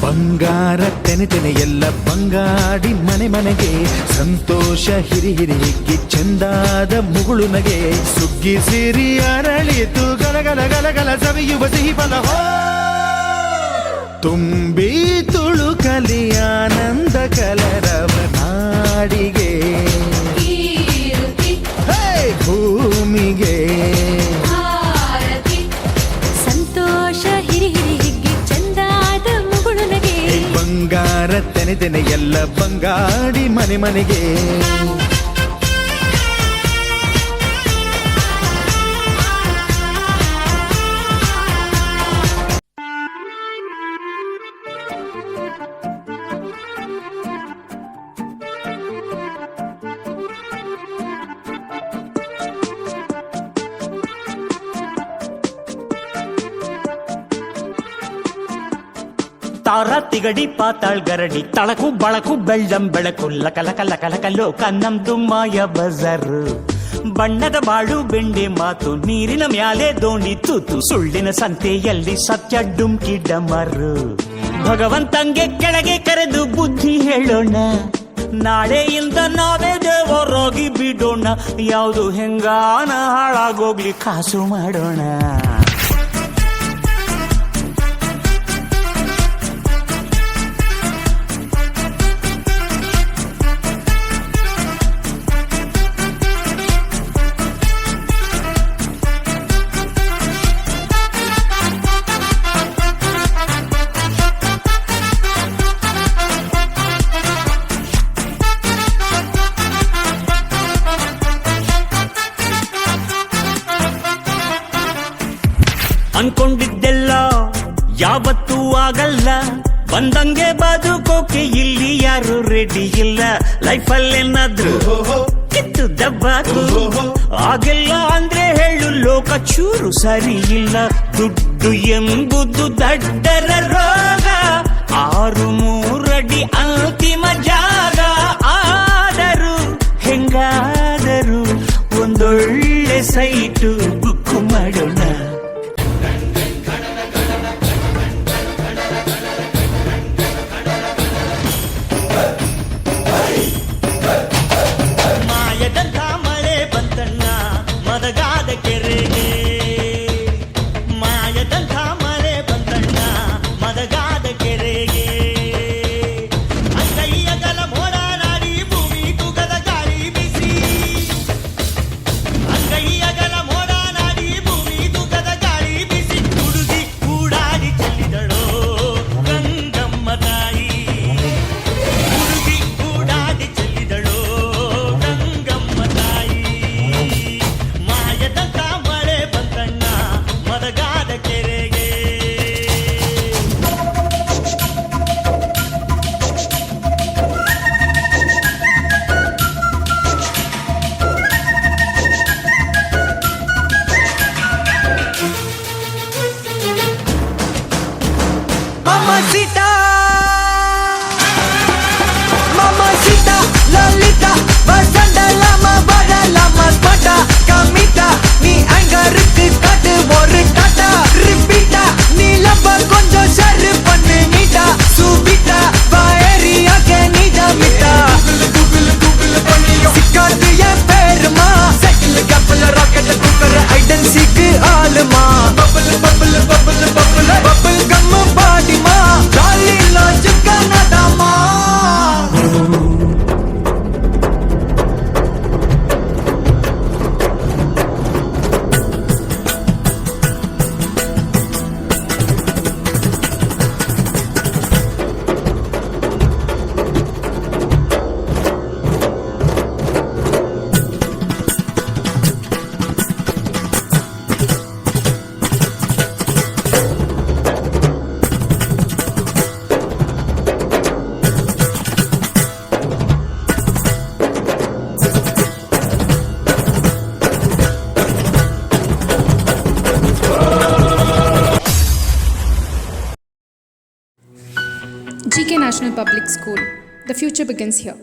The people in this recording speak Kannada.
ಬಂಗಾರ ತೆನೆ ತೆನೆ ಎಲ್ಲ ಬಂಗಾಡಿ ಮನೆ ಮನೆಗೆ ಸಂತೋಷ ಹಿರಿ ಹಿರಿ ಹಿಗ್ಗಿ ಚಂದಾದ ಮುಗುಳು ನಗೆ ಸುಗ್ಗಿ ಸಿರಿ ಅರಳಿತು ಗಲಗಲ ಗಲಗಲ ಸವಿಯುವ ಸಿಹಿ ಫಲ ತುಂಬಿ ತುಳುಕಲಿ ಆನಂದ ಕಲರವ ನಾಡಿಗೆ ಭೂಮಿಗೆ ಸಂತೋಷ ಹಿರಿ ಹಿರಿ ಹಿಗ್ಗಿ ಚಂದಾದ ಮುಗುಳು ನಗೆ ಬಂಗಾರ ತೆನೆ ತೆನೆ ಎಲ್ಲ ಬಂಗಾಡಿ ಮನೆ ಮನೆಗೆ ತಾರ ತಿಗಡಿ ಪಾತಾಳ್ ಗರಡಿ ತಳಕು ಬಳಕು ಬೆಳ್ಳಂ ಬೆಳಕು ಲಕಲಕ ಲಕಲಕ ಲೋಕ ನಮ್ದು ಮಾಯ ಬಜಾರು ಬಣ್ಣದ ಬಾಳು ಬೆಂಡೆ ಮಾತು ನೀರಿನ ಮ್ಯಾಲೆ ದೋಣಿ ತೂತು ಸುಳ್ಳಿನ ಸಂತೆಯಲ್ಲಿ ಸತ್ಯ ಡುಮ್ಕಿ ಡಮರು ಭಗವಂತಂಗೆ ಕೆಳಗೆ ಕರೆದು ಬುದ್ಧಿ ಹೇಳೋಣ ನಾಳೆಯಿಂದ ನಾವೇ ದೇವರಾಗಿ ಬಿಡೋಣ ಯಾವುದು ಹೆಂಗಾನ ಹಾಳಾಗೋಗ್ಲಿ ಕಾಸು ಮಾಡೋಣ ಅನ್ಕೊಂಡಿದ್ದೆಲ್ಲ ಯಾವತ್ತೂ ಆಗಲ್ಲ ಬಂದಂಗೆ ಬದುಕೋಕೆ ಇಲ್ಲಿ ಯಾರು ರೆಡಿ ಇಲ್ಲ ಲೈಫಲ್ಲೇನಾದ್ರು ಕಿತ್ತು ದಬ್ಬಾಕು ಆಗಿಲ್ಲ ಅಂದ್ರೆ ಹೇಳು ಲೋಕ ಚೂರು ಸರಿ ಇಲ್ಲ ದುಡ್ಡು ಎಂಬುದು ದಡ್ಡರ ರೋಗ 6 ಅಡಿ ಅಂತಿಮ ಜಾಗ ಆದರೂ ಹೆಂಗಾದರೂ ಒಂದೊಳ್ಳೆ ಸೈಟು ಬುಕ್ ಮಾಡೋಣ bubble gum body ma GK National Public School. The future begins here.